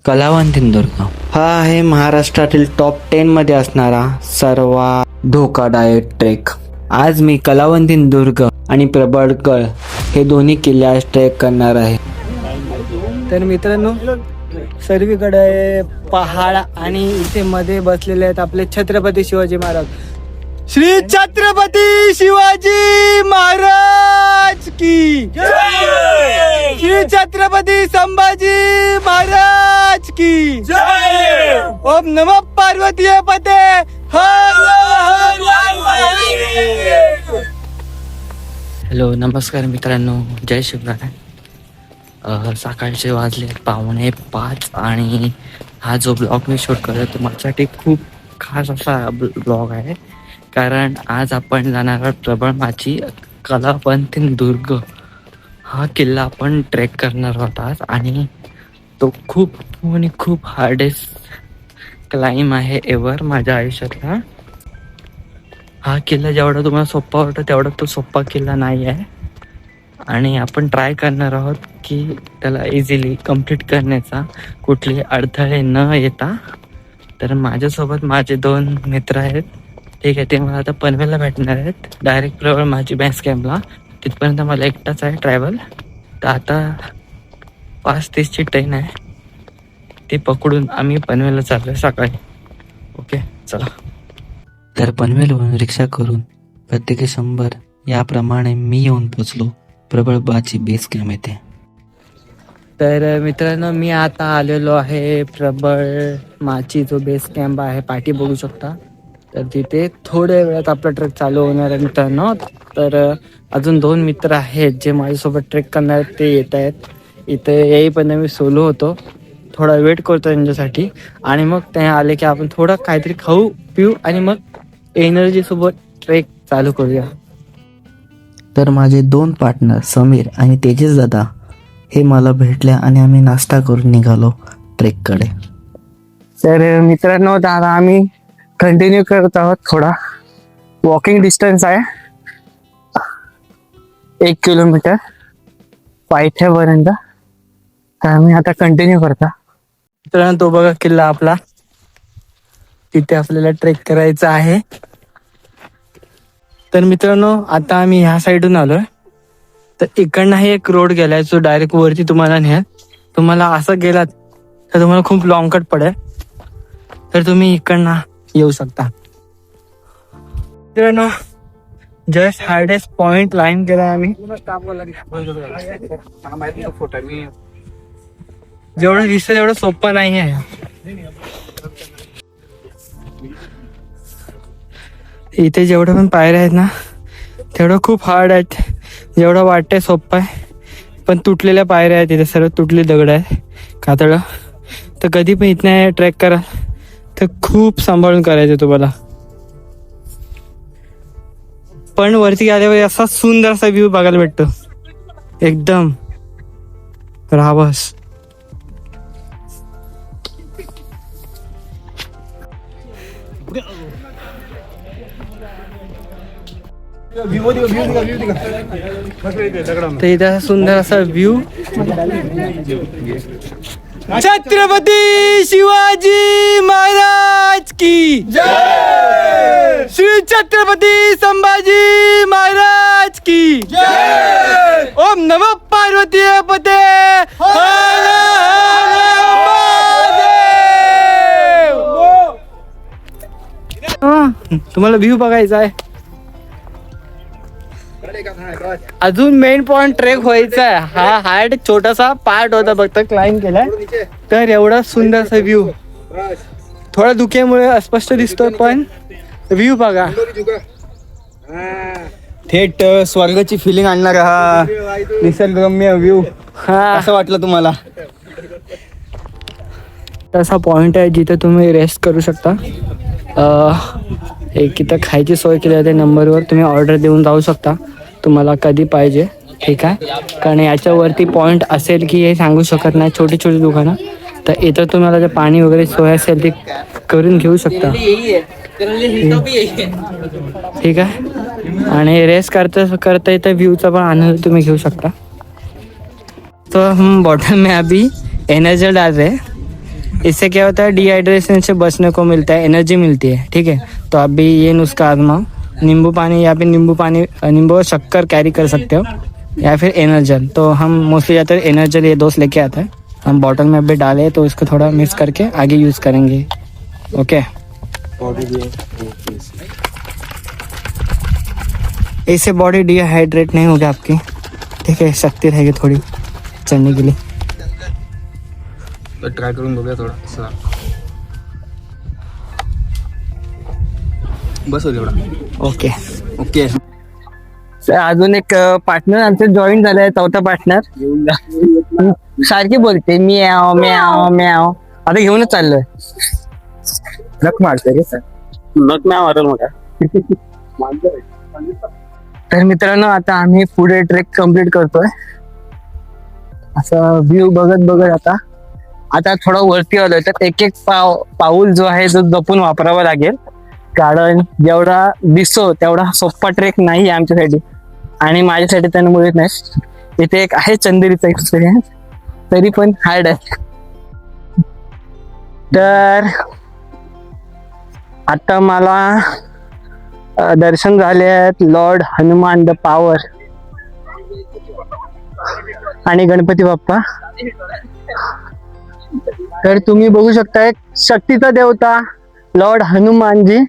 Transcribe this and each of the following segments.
कलावंतीनदुर्ग हा आहे महाराष्ट्रातील टॉप 10 मध्ये असणारा सर्वात धोकादायक ट्रेक. आज मी कलावंतीनदुर्ग आणि प्रबळगड हे दोन्ही किल्ल्यास ट्रेक करणार आहे. तर मित्रांनो, सर्वीकडे पहाड आणि इथे मध्ये बसलेले आहेत आपले छत्रपती शिवाजी महाराज. श्री छत्रपती शिवाजी महाराज की जय. श्री छत्रपती संभाजी महाराज की जय. ओम नमः पार्वती पते. हॅलो, नमस्कार मित्रांनो, जय शिवराय. सकाळचे वाजले 4:45 आणि हा जो ब्लॉग मी शूट करतो तो माझ्यासाठी खूप खास असा ब्लॉग आहे. कारण आज आपण जाणार आहोत प्रबळमाची कलावंतीनदुर्ग हा किल्ला आपण ट्रेक करणार आहोत आज. आणि तो खूप हार्डेस्ट क्लाइम आहे एव्हर माझ्या आयुष्यातला. हा किल्ला जेवढा तुम्हाला सोपा वाटतो तेवढा तो सोपा किल्ला नाही आहे. आणि आपण ट्राय करणार आहोत की त्याला इझिली कंप्लीट करण्याचा, कुठलेही अडथळे न येता. तर माझ्यासोबत माझे 2 मित्र आहेत. ठीक आहे, ते मला आता पनवेलला भेटणार आहेत. डायरेक्ट प्रबळमाची बेस कॅम्पला. तिथपर्यंत मला एकटाच आहे ट्रॅव्हल. तर आता 5:30ची ट्रेन आहे, ती पकडून आम्ही पनवेलला चाललो आहे सकाळी. ओके, चला. तर पनवेलवरून रिक्षा करून प्रत्येकी 100 याप्रमाणे मी येऊन पोचलो प्रबळबाची बेस कॅम्प येथे. तर मित्रांनो, मी आता आलेलो आहे प्रबळमाची जो बेस कॅम्प आहे, पाठी बघू शकता. तर तिथे थोड्या वेळात आपला ट्रेक चालू होणार आहे मित्रांनो. तर अजून 2 मित्र आहेत जे माझ्यासोबत ट्रेक करणार आहेत, ते येत आहेत. इथे येईपर्यंत मी सोलो होतो, थोडा वेट करतो त्यांच्यासाठी. आणि मग ते आले की आपण थोडं काहीतरी खाऊ पिऊ आणि मग एनर्जीसोबत ट्रेक चालू करूया. तर माझे 2 पार्टनर समीर आणि तेजस दादा हे मला भेटल्या आणि आम्ही नाश्ता करून निघालो ट्रेककडे. तर मित्रांनो, आता आम्ही कंटिन्यू करत आहोत. थोडा वॉकिंग डिस्टन्स आहे, 1 किलोमीटर पायथ्यापर्यंत. तर आम्ही आता कंटिन्यू करता. मित्रांनो, तो बघा किल्ला आपला, तिथे आपल्याला ट्रेक करायचा आहे. तर मित्रांनो, आता आम्ही ह्या साईडून आलोय. तर इकडनं एक रोड गेलाय जो डायरेक्ट वरती तुम्हाला नेल. तुम्हाला असं गेलात तर तुम्हाला खूप लॉंग कट पडेल. तर तुम्ही इकडनं येऊ शकता. मित्रांनो, जस्ट हार्डेस्ट पॉइंट लाईन केला आम्ही. जेवढं दिसतं तेवढं सोपं नाही आहे. इथे जेवढं पण पायऱ्या आहेत ना, तेवढं खूप हार्ड आहेत. जेवढं वाटतंय सोपं आहे, पण तुटलेल्या पायऱ्या आहेत. इथे सर्व तुटली दगड आहेत, कातळं. तर कधी पण इथनं ट्रेक करा तर खूप सांभाळून करायचं तुम्हाला. पण वरती आल्यावर असा सुंदर असा व्ह्यू बघायला भेटतो, एकदम रावस. तर इथे सुंदर असा व्ह्यू. छत्रपती शिवाजी महाराज की जय. श्री छत्रपती संभाजी महाराज की जय. ओम नमः पार्वती पते. तुम्हाला व्ह्यू बघायचा आहे. अजून मेन पॉइंट ट्रेक व्हायचा आहे. हा हार्ड छोटासा पार्ट होता फक्त क्लाइंब केलाय. तर एवढा सुंदरसा व्ह्यू. थोडा धुक्यामुळे अस्पष्ट दिसतो, पण व्ह्यू बघा. थेट स्वर्गाची फिलिंग आणणार हा निसर्गरम्य व्ह्यू. असं वाटलं तुम्हाला? तसा पॉइंट आहे जिथे तुम्ही रेस्ट करू शकता. एक इथं खायची सोय केली आहे नंबरवर, तुम्ही ऑर्डर देऊन जाऊ शकता तुम्हाला कधी पाहिजे. ठीक आहे, कारण याच्यावरती पॉइंट असेल की हे सांगू शकत नाही. छोटी छोटी दुकानं. तर इथं तुम्हाला जे पाणी वगैरे सोय असेल ती करून घेऊ शकता. ठीक आहे, आणि रेस्ट करता इथं व्ह्यूचा पण आनंद तुम्ही घेऊ शकता. तो हम बॉटल में अभी एनर्जी डाल रहे हैं इससे क्या होता है, डिहाइड्रेशन से बचने को मिलता है, एनर्जी मिलती है। ठीक है, तो आप भी ये नुस्खा आजमाओ। नींबू पानी या फिर नींबू और शक्कर कैरी कर सकते हो, या फिर एनर्जल। तो हम मोस्टली ज़्यादातर एनर्जल ये दोस्त लेके आता है, हम बॉटल में अभी डाले तो इसको थोड़ा मिक्स करके आगे यूज़ करेंगे। ओके, इससे बॉडी डिहाइड्रेट नहीं होगी आपकी। ठीक है, शक्ति रहेगी थोड़ी चढ़ने के लिए। तो ट्राय करून बघूया थोडा बस होईल एवढा। ओके ओके सर, अजून एक पार्टनर आमचं जॉईन झालंय, चौथा पार्टनर सारखी बोलते म्याव म्याव म्याव, आता घेऊनच चाललोय। नक मारते रे सर, नक नाही मारल मग तर मित्रांनो, आता आम्ही पुढे ट्रेक कम्प्लीट करतोय। असा व्ह्यू बघत बघत आता थोडा वरती आलोय, तर एक एक पाऊल जो आहे तो जपून वापरावा लागेल, कारण जेवढा दिसतो तेवढा सोपा ट्रेक नाही आमच्यासाठी आणि माझ्यासाठी त्यानं मुळीच नाही। इथे एक आहे चंदेरीचा एक्सपिरियन्स, तरी पण हार्ड आहे। तर आता मला दर्शन झाले आहेत लॉर्ड हनुमान द पॉवर आणि गणपती बाप्पा। तर तुम्ही बघू शकता, एक शक्तीचा देवता लॉर्ड हनुमानजी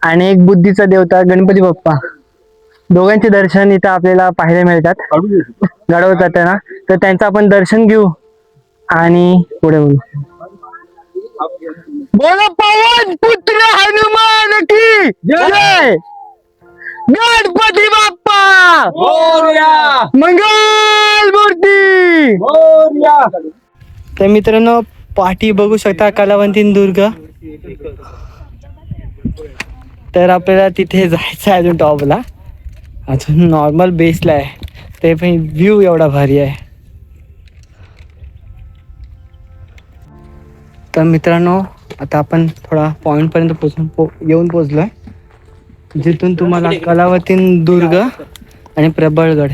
आणि एक बुद्धीचा देवता गणपती बाप्पा, दोघांचे दर्शन इथं आपल्याला पाहायला मिळतात गडवर जाताना। तर त्यांचं आपण दर्शन घेऊ आणि पुढे बोलू। बोलो पवन पुत्र हनुमान की जय, गणपती बाप्पा मोरया, मंगल मूर्ती मोरया। तर मित्रांनो, पाठी बघू शकता कलावंतीन दुर्ग। तर आपल्याला तिथे जायचं आहे अजून टॉपला, अजून नॉर्मल बेसला आहे, ते पण व्ह्यू एवढा भारी आहे। तर मित्रांनो, आता आपण थोडा पॉइंट पर्यंत येऊन पोचलोय, जिथून तुम्हाला कलावतीन दुर्ग आणि प्रबळगड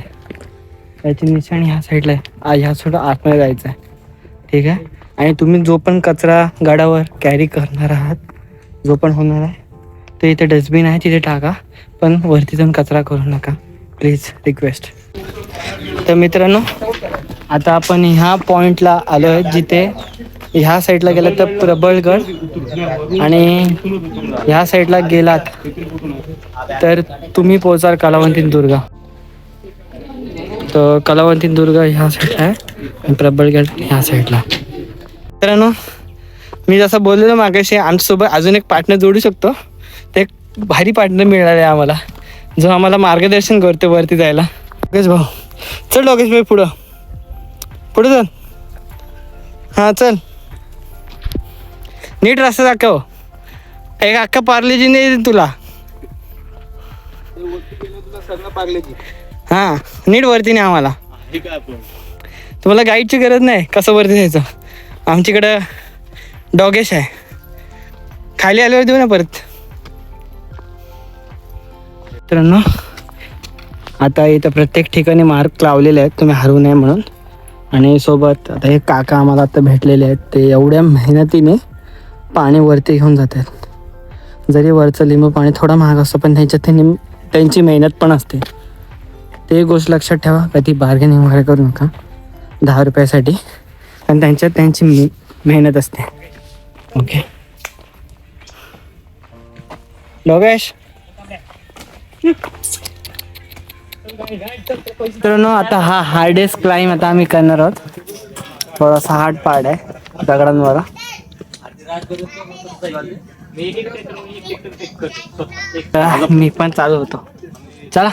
याची निशाणी ह्या साईडला आहे, ह्या थोडं आतमध्ये जायचं आहे। ठीक आहे, आणि तुम्ही जो पण कचरा गाडावर कॅरी करणार आहात, जो पण होणार आहे, तो इथे डस्टबिन आहे, तिथे टाका, पण वरती जाऊन कचरा करू नका प्लीज, रिक्वेस्ट। तर मित्रांनो, आता आपण ह्या पॉइंटला आलो आहे, जिथे ह्या साईडला गेलात तर प्रबळगड आणि ह्या साईडला गेलात तर तुम्ही पोहोचाल कलावंतीन दुर्ग। तर कलावंतीन दुर्ग ह्या साईडला आहे आणि प्रबळगड ह्या साईडला। मित्रांनो, मी जसं बोललेलो मागाशी, आमच्यासोबत अजून एक पार्टनर जोडू शकतो, ते एक भारी पार्टनर मिळाले आम्हाला, जो आम्हाला मार्गदर्शन करतो वरती जायला। लोकेश भाऊ, चल लोकेश भाई, पुढं चल, हां चल, नीट रस्ता दाखव, एक अख्खा पार्लेजी नाही तुला, हां नीट वरती नाही आम्हाला, तुम्हाला गाईडची गरज नाही कसं वरती जायचं, आमच्याकडं डॉगेश आहे, खाली आल्यावर देऊ ना परत। मित्रांनो, आता इथं प्रत्येक ठिकाणी मार्क लावलेले आहेत तुम्ही हरवू नये म्हणून, आणि सोबत आता हे काका आम्हाला आता भेटलेले आहेत, ते एवढ्या मेहनतीने पाणी वरती घेऊन जातात। जरी वरचं लिंबू पाणी थोडं महाग असतं, पण त्यांच्यात त्यांची मेहनत पण असते, ते गोष्ट लक्षात ठेवा, कधी बार्गेनिंग वगैरे करू नका 10 रुपयासाठी, कारण त्यांच्यात त्यांची मेहनत असते। ओके लोकेश, मित्रांनो, आता हा हार्डेस्ट क्लाइम आता आम्ही करणार आहोत, थोडासा हार्ड पार्ट आहे दगडांवर। मी पण चालू होतो, चला।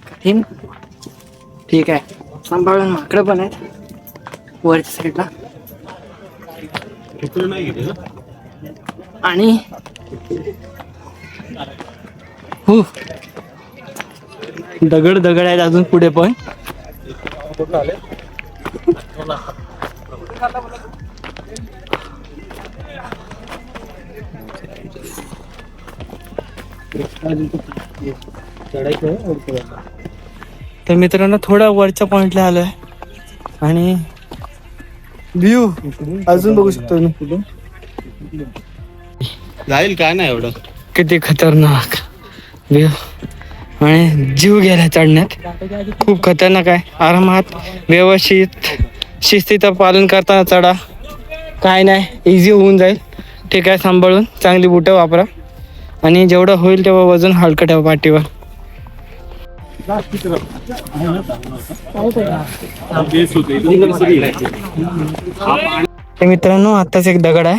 कठीण, ठीक आहे, सांभाळून, माकडं पण आहेत वरच्या साईडला, आणि हो दगड आहेत अजून पुढे पण। तर मित्रांनो थोडा वरच्या पॉइंटला आलोय आणि व्ह्यू अजून बघू शकतो मी. जाईल काय नाही एवढं. किती खतरनाक व्ह्यू आणि जीव गेला चढण्यात. खूप खतरनाक आहे. आरामात व्यवस्थित शिस्तीचं पालन करताना चढा. काय नाही, इझी होऊन जाईल. ठीक आहे, सांभाळून चांगली बुटं वापरा आणि जेवढं होईल तेव्हा वजन हलकं ठेवा पाठीवर. मित्रांनो आत्ताच एक दगड आहे,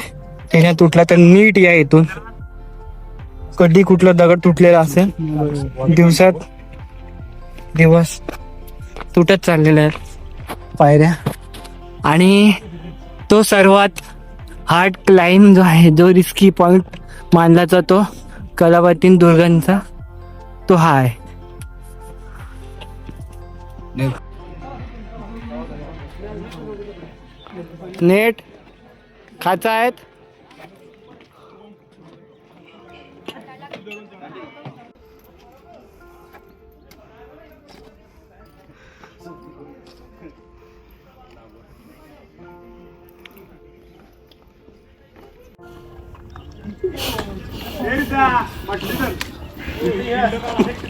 त्याच्या तुटला तर नीट या इथून. कधी कुठला दगड तुटलेला असेल, दिवस तुटत चाललेल्या आहेत पायऱ्या. आणि तो सर्वात हार्ड क्लाइंब जो आहे, जो रिस्की पॉइंट मानला जातो कलावतीन दुर्गांचा, तो हा आहे. नेट खाचा आहेत.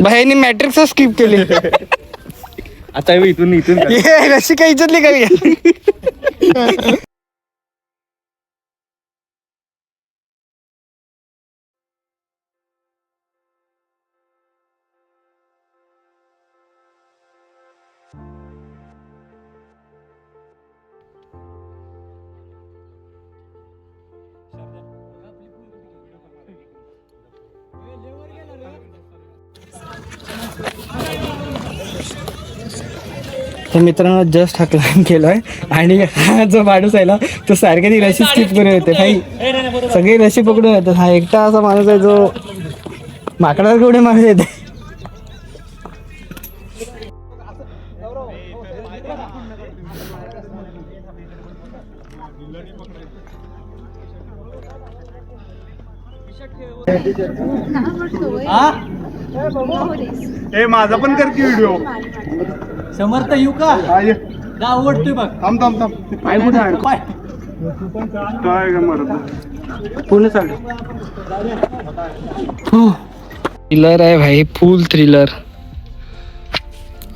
बाहेरनी मॅट्रिक्स स्किप केली. आता इथून रशी काही इज्जतली करूया. तर मित्रांनो जस्ट हा क्लाइम केलोय आणि हा जो माणूस आहे ना तो सारखे ती रशी स्किप करून येते भाई. सगळी रशी पकडून येतात. हा एकटा असा माणूस आहे जो माकडावर केवढे माणूस येते. माझा पण कर की व्हिडिओ. समर्थ येऊ का आवडतोय बघ. थांब पाय कुठे आहे? काय ग मरत पूर्ण चालू थ्रिलर आहे भाई, फुल थ्रिलर.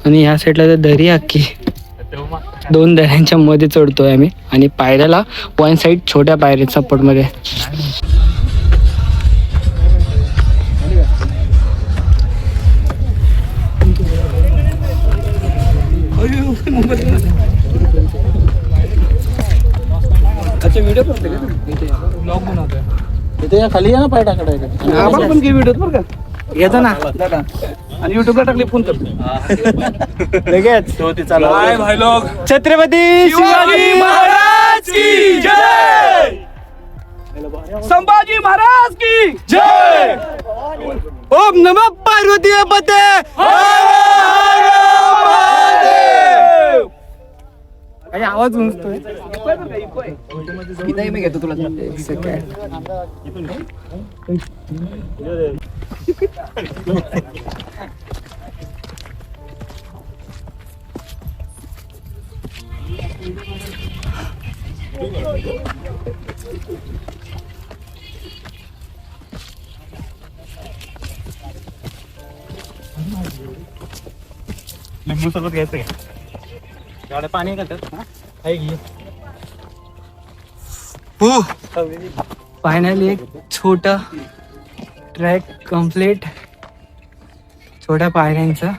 आणि ह्या साईडला तर दरी अख्खी, 2 दऱ्यांच्या मध्ये चढतोय आम्ही. आणि पायऱ्याला वन साईड छोट्या पायऱ्या सपोर्ट मध्ये. अच्छा व्हिडिओ ब्लॉग बनवतोय इथे खाली या ना पाय टाकायला. आपण पण घे व्हिडिओ बरं का, येतो ना आणि युट्यूबला टाकले फोन करतो लगेच. छत्रपती शिवाजी महाराज की जय, संभाजी महाराज की जय. ओम नमः पार्वती पते. आवाज उंचतोय. मी घेतो तुला लिंबू सोबत घ्यायचं का? पाणी घालतात. फायनली एक छोटा ट्रॅक कम्प्लीट, छोट्या पायऱ्यांचा.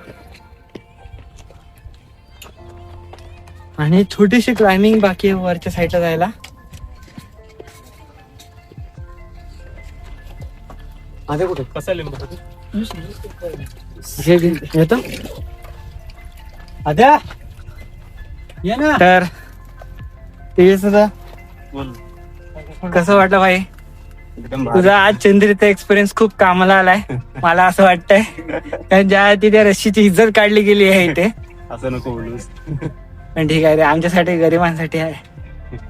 आणि छोटीशी क्लाइम्बिंग बाकी आहे वरच्या साईडला जायला. आता कुठे कसा लिंबू येतो आद्या ये ना. तर ते सुद्धा कसं वाटलं भाई तुझा आज चंद्रीचा एक्सपिरियन्स? खूप कामाला आलाय मला असं वाटतंय, कारण ज्या त्या रशीची इज्जत काढली गेली आहे इथे. असं नको बोलूस. पण ठीक आहे रे, आमच्यासाठी गरिबांसाठी आहे.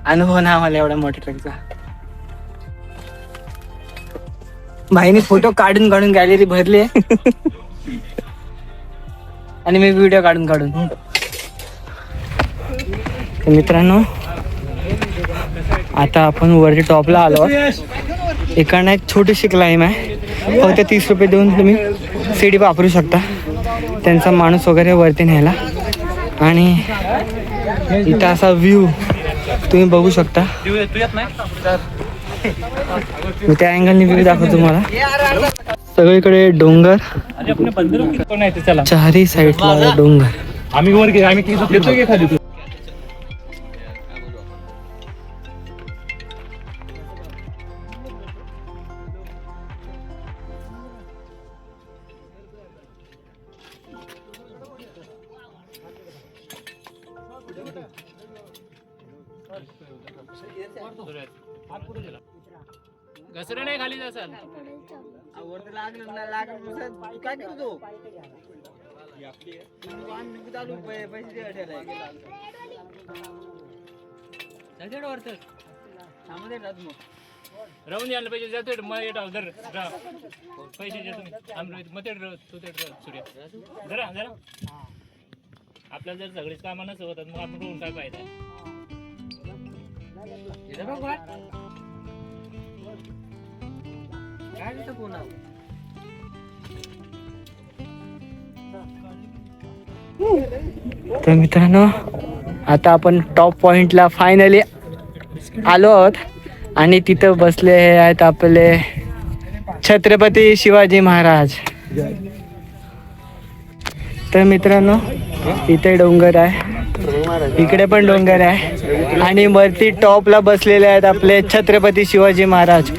अनुभव ना आम्हाला एवढा मोठ्या ट्रकचा. भाईने फोटो काढून काढून गॅलरी भरली आहे. आणि मी व्हिडिओ काढून काढून. तर मित्रांनो आता आपण वरती टॉपला आलो. इकडनं एक छोटीशी क्लाइम आहे. फक्त 30 रुपये देऊन तुम्ही सीडी वापरू शकता. त्यांचा माणूस वगैरे वरती न्यायला. आणि इथं असा व्ह्यू तुम्ही बघू शकता. मी त्या अँगलने व्ह्यू दाखवतो तुम्हाला. सगळीकडे डोंगर, चारही साईडला डोंगर. आम्ही वर गे आम्ही येतो की खाली तू. घसरे नाही खाली जासाल. काय करतो राहून यायला पाहिजे. जाते मग येतो जर पैसे देतो मग ते तू ते सूर्य जरा जरा आपल्याला जर सगळेच कामं नसं होतात मग आपण रोवून काय पाहिजे. तर मित्रांनो आता आपण टॉप पॉइंटला फायनली आलो आहोत. आणि तिथं बसले आहेत आपले छत्रपती शिवाजी महाराज. तर मित्रांनो इथे डोंगर आहे, इकडे पण डोंगर आहे. आणि वरती टॉपला बसलेले आहेत आपले छत्रपती शिवाजी महाराज.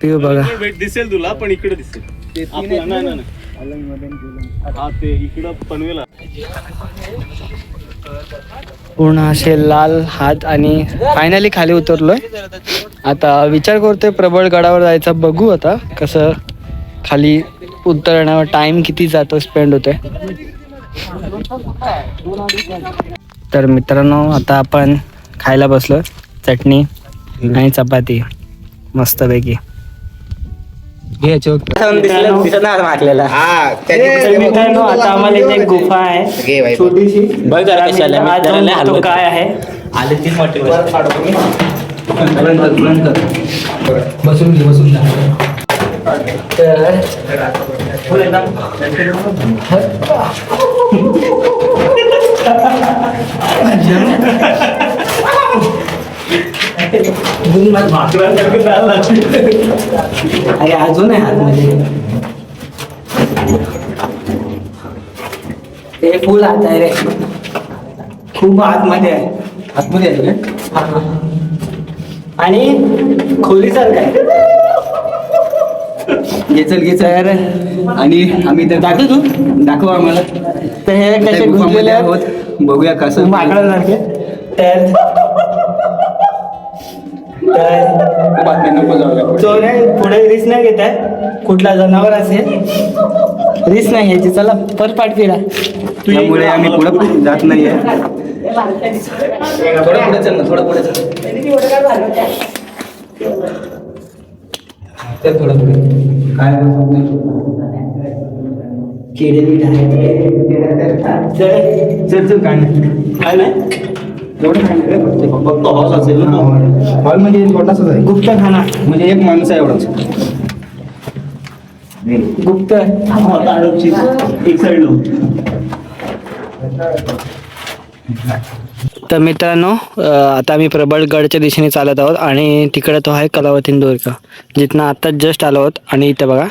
ते बघा दिसेल तुला पण इकडे दिसेल. पूर्ण असे लाल हात. आणि फायनली खाली उतरलोय. आता विचार करतोय प्रबळगडावर जायचा. बघू आता कसं खाली उतरण्यावर टाइम किती जातो, स्पेंड होतोय. तर मित्रांनो आता आपण खायला बसलो. चटणी आणि चपाती मस्तपैकी. मित्रांनो आता आम्हाला इथे एक गुफा आहे छोटीशी. तो काय आहे बसून घे बसून अरे अजून आहे आतमध्ये. ते फुल आत आहे रे, खूप आतमध्ये आहे. आतमध्ये आहे का? आणि खोलीसारखं आहे. घे आणि आम्ही तर दाखव तू दाखव आम्हाला. तर हे कसे घुसलेले आहेत बघूया कसं माकडासारखे. पुढे रिस्क नाही घेत आहे. कुठला जनावर असेल रिस्क नाही घ्यायची. चला परत पाठ फिरा. त्यामुळे आम्ही पुढे जात नाहीये. थोडं पुढे चल ना, थोडं पुढे चल. थोडं पुढे काय किडे बीड चल चल. काय नाही हॉल म्हणजे छोटासाच आहे. गुप्तखाना म्हणजे एक माणूस आहे एवढाच. गुप्त एक साइड. तर मित्रांनो आता आम्ही प्रबळगडच्या दिशेने चालत आहोत. आणि तिकडे तो आहे कलावतीन-दुर्ग, जिथनं आत्ताच जस्ट आलो आहोत. आणि इथे बघा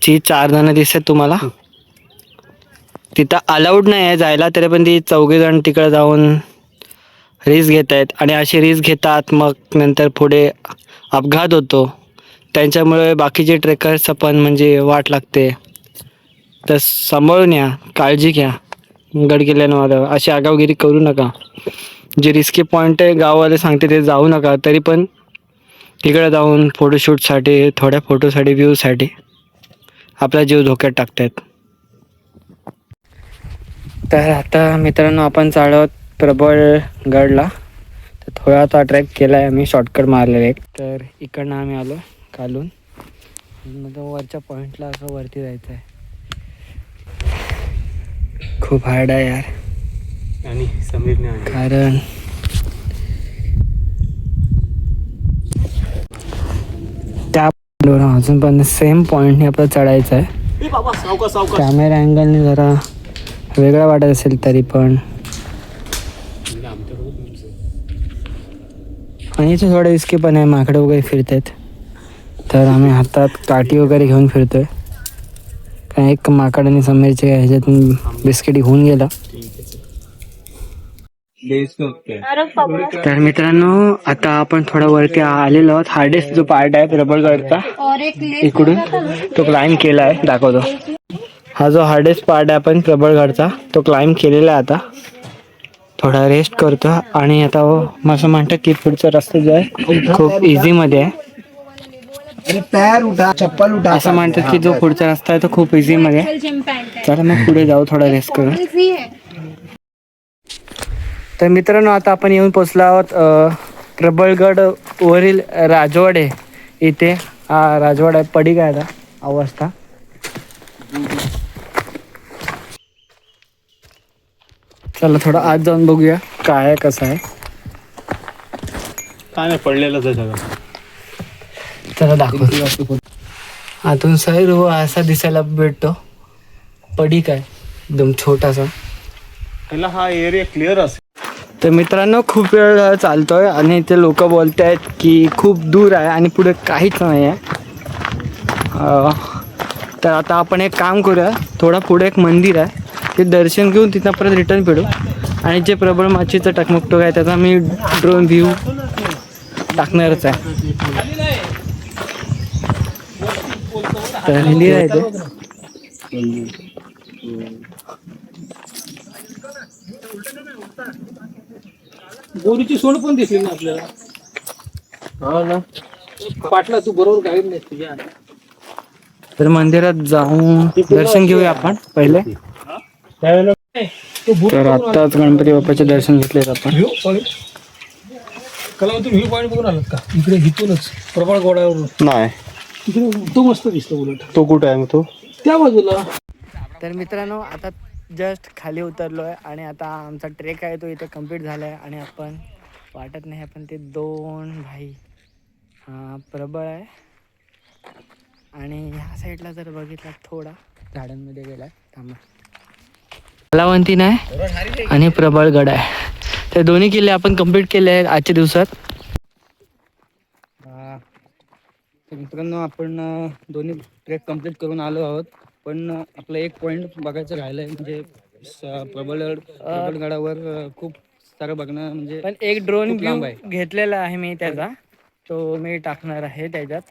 ती 4 जण दिसतात तुम्हाला. तिथं अलाउड नाही आहे जायला, तरी पण ती 4 जण तिकडे जाऊन रिस्क घेत आहेत. आणि अशी रिस्क घेतात मग नंतर पुढे अपघात होतो. त्यांच्यामुळे बाकीचे ट्रेकर्सचं पण म्हणजे वाट लागते. तर सांभाळून या, काळजी घ्या. गड किल्ल्यांवर अशी आगावगिरी करू नका. जे रिस्की पॉईंट आहे गाववाले सांगते ते जाऊ नका. तरी पण तिकडे जाऊन फोटोशूटसाठी, थोड्या फोटोसाठी, व्ह्यूसाठी आपला जीव धोक्यात टाकतायत. तर आता मित्रांनो आपण चाललो आहोत प्रबळगडला. तर थोडा आता ट्रॅक केला आहे आम्ही, शॉर्टकट मारलेला एक. तर इकडनं आम्ही आलो खालून, मग वरच्या पॉईंटला असं वरती जायचं आहे. खूप हार्ड आहे यार. आणि समीरने कारण त्या अजून पण सेम पॉईंटने आपल्याला चढायचं आहे. कॅमेरा अँगलने जरा वेगळा वाटत असेल तरी पण, आणि इथे थोडं रिस्की पण आहे, माकडं वगैरे फिरतात. तर आम्ही हातात काठी वगैरे घेऊन फिरतोय. कारण एक माकड आणि समीरच्या ह्याच्यातून बिस्किट होऊन गेला. तर मित्रांनो आता आपण थोडा वरती आलेलो आहोत. हार्डेस्ट जो पार्ट आहे प्रबळगडचा, इकडून तो क्लाइंब केला आहे, दाखवतो. हा जो हार्डेस्ट पार्ट आहे आपण प्रबळगडचा तो क्लाइंब केलेला आहे. आता थोडा रेस्ट करतो आणि आता असं म्हणतात की पुढचा रस्ता जो आहे खूप इझी मध्ये आहे. पैर उठा, चप्पल उठा. असं म्हणतात की जो पुढचा रस्ता आहे तो खूप इझी मध्ये आहे. चला मग पुढे जाऊ थोडा रेस्ट करून. तर मित्रांनो आता आपण येऊन पोचलो आहोत प्रबळगड वरील राजवाडे इथे. हा राजवाडा आहे, पडी काय आता अवस्था. चला थोडं आत जाऊन बघूया काय आहे कसं आहे. काय नाही पडलेलंच आहे सगळं. चला दाखवतो. आतून सर्व असा दिसायला भेटतो. पडी काय एकदम छोटासा. त्याला हा एरिया क्लिअर असेल. तर मित्रांनो खूप वेळ चालतोय आणि ते लोक बोलत आहेत की खूप दूर आहे आणि पुढे काहीच नाही आहे. तर आता आपण एक काम करूया, थोडा पुढे एक मंदिर आहे ते दर्शन घेऊन तिथं परत रिटर्न फिरू. आणि जे प्रबळ माचीचं टकमकटोक आहे त्याचा मी ड्रोन व्ह्यू टाकणारच आहे. तर मंदिर आहे ते. गोरीची सोड पण दिसली ना आपल्याला. हा ना पाटला, तू बरोबर गाईड नाही तुझ्या. तर मंदिरात जाऊन दर्शन घेऊया आपण पहिले. तर आत्ताच गणपती बाप्पाचे दर्शन घेतलेत आपण. कलावतून व्ह्यू पॉईंट बघून आलात का? इकडे इथूनच प्रबळ गोड्यावरून नाही तिकडे तो मस्त दिसतो उलट तो कुठे आहे मग तो? त्या बाजूला. तर मित्रांनो आता जस्ट खाली उतरलो आहे आणि आता आमचा ट्रेक आहे तो इथे कंप्लीट झाला आहे. आणि आपण वाटत नाही आपण ते दोन भाई, हा प्रबळ आहे आणि ह्या साईडला जर बघितला थोडा झाडांमध्ये गेला थांबा, कलावंतीन आहे आणि प्रबळगड आहे. ते दोन्ही किल्ले आपण कंप्लीट केले आहेत आजच्या दिवसात. तर मित्रांनो आपण दोन्ही ट्रेक कंप्लीट करून आलो आहोत. पण आपलं एक पॉईंट बघायचं राहिलं आहे, म्हणजे प्रबळगडावर खूप सारं बघणं, म्हणजे पण एक ड्रोन व्ह्यू घेतलेला आहे मी त्याचा, तो मी टाकणार आहे त्याच्यात.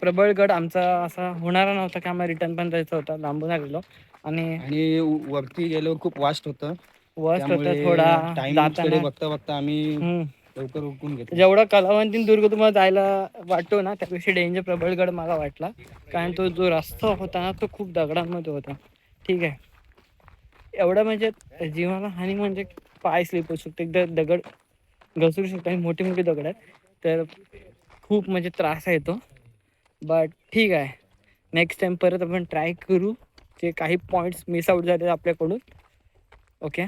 प्रबळगड आमचा असा होणारा नव्हता की आम्हाला रिटर्न पण जायचं होता, लांबून आलेलो आणि वरती गेलो खूप वास्ट होतं. वस्ट होता थोडा टाइम बघता बघता आम्ही लवकर उरकून घेतलं. जेवढा कलावंतीन दुर्ग तुम्हाला जायला वाटतो ना त्यापेक्षा डेंजर प्रबळगड मला वाटला. कारण तो जो रस्ता होता ना तो खूप दगडांमध्ये होता. ठीक आहे, एवढा म्हणजे जीवाला हानी, म्हणजे पाय स्लिप होऊ शकतो, एकदा दगड घसरू शकतो आणि मोठी मोठी दगड आहेत. तर खूप म्हणजे त्रास आहे तो. बट ठीक आहे, नेक्स्ट टाइम परत आपण ट्राय करू. जे काही पॉईंट्स मिस आउट झाले आपल्याकडून. ओके.